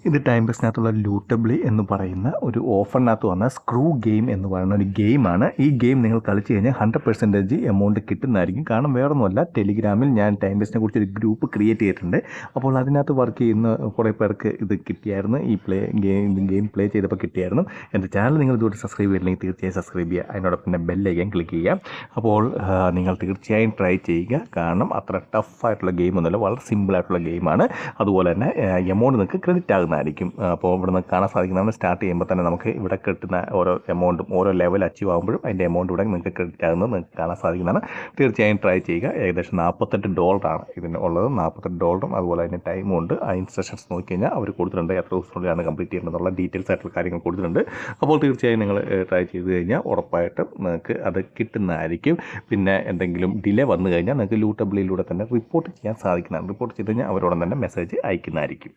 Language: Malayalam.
ഇത് ടൈം പാസിനകത്തുള്ള ലൂട്ടബിളി എന്ന് പറയുന്ന ഒരു ഓഫറിനകത്ത് വന്ന സ്ക്രൂ ഗെയിം എന്ന് പറയുന്ന ഒരു ഗെയിമാണ്. ഈ ഗെയിം നിങ്ങൾ കളിച്ച് കഴിഞ്ഞാൽ 100% എമൗണ്ട് കിട്ടുന്നതായിരിക്കും. കാരണം വേറൊന്നുമല്ല, ടെലിഗ്രാമിൽ ഞാൻ ടൈം പാസിനെ കുറിച്ച് ഒരു ഗ്രൂപ്പ് ക്രിയേറ്റ് ചെയ്തിട്ടുണ്ട്. അപ്പോൾ അതിനകത്ത് വർക്ക് ചെയ്യുന്ന കുറേ പേർക്ക് ഇത് കിട്ടിയായിരുന്നു. ഈ ഗെയിം പ്ലേ ചെയ്തപ്പോൾ കിട്ടിയായിരുന്നു. എൻ്റെ ചാനൽ നിങ്ങൾ ഇതുവരെ സബ്സ്ക്രൈബ് ചെയ്തില്ലെങ്കിൽ തീർച്ചയായും സബ്സ്ക്രൈബ് ചെയ്യുക. അതിനോടൊപ്പം തന്നെ ബെല്ലൈക്കൻ ക്ലിക്ക് ചെയ്യുക. അപ്പോൾ നിങ്ങൾ തീർച്ചയായും ട്രൈ ചെയ്യുക. കാരണം അത്ര ടഫായിട്ടുള്ള ഗെയിമൊന്നുമല്ല, വളരെ സിമ്പിളായിട്ടുള്ള ഗെയിമാണ്. അതുപോലെ തന്നെ എമൗണ്ട് നിങ്ങൾക്ക് ക്രെഡിറ്റ് ആകുന്നതായിരിക്കും. അപ്പോൾ ഇവിടെ നിന്ന് കാണാൻ സാധിക്കുന്നതാണ്, സ്റ്റാർട്ട് ചെയ്യുമ്പോൾ തന്നെ നമുക്ക് ഇവിടെ കിട്ടുന്ന ഓരോ എമൗണ്ടും ഓരോ ലെവൽ അച്ചീവ് ആകുമ്പോഴും അതിൻ്റെ എമൗണ്ട് ഇവിടെ നിങ്ങൾക്ക് ക്രെഡിറ്റ് ആകുന്നത് നിങ്ങൾക്ക് കാണാൻ സാധിക്കുന്നതാണ്. തീർച്ചയായും ട്രൈ ചെയ്യുക. ഏകദേശം $48 ഇതിന് ഉള്ളത്. $48 അതുപോലെ അതിന് ടൈമും ഉണ്ട്. ആ ഇൻസ്ട്രക്ഷൻസ് നോക്കിക്കഴിഞ്ഞാൽ അവർ കൊടുത്തിട്ടുണ്ട്, എത്ര ദിവസത്തിനുള്ളിലാണ് കംപ്ലീറ്റ് ചെയ്യേണ്ടതെന്നുള്ള ഡീറ്റെയിൽസ് ആയിട്ടുള്ള കാര്യങ്ങൾ കൊടുത്തിട്ടുണ്ട്. അപ്പോൾ തീർച്ചയായും നിങ്ങൾ ട്രൈ ചെയ്ത് കഴിഞ്ഞാൽ ഉറപ്പായിട്ടും നിങ്ങൾക്ക് അത് കിട്ടുന്നതായിരിക്കും. പിന്നെ എന്തെങ്കിലും ഡിലേ വന്നു കഴിഞ്ഞാൽ നിങ്ങൾക്ക് ലൂട്ടബിളിലൂടെ തന്നെ റിപ്പോർട്ട് ചെയ്യാൻ സാധിക്കുന്നതാണ്. റിപ്പോർട്ട് ചെയ്ത് കഴിഞ്ഞാൽ അവരോട് തന്നെ മെസ്സേജ് അയക്കുന്നതായിരിക്കും.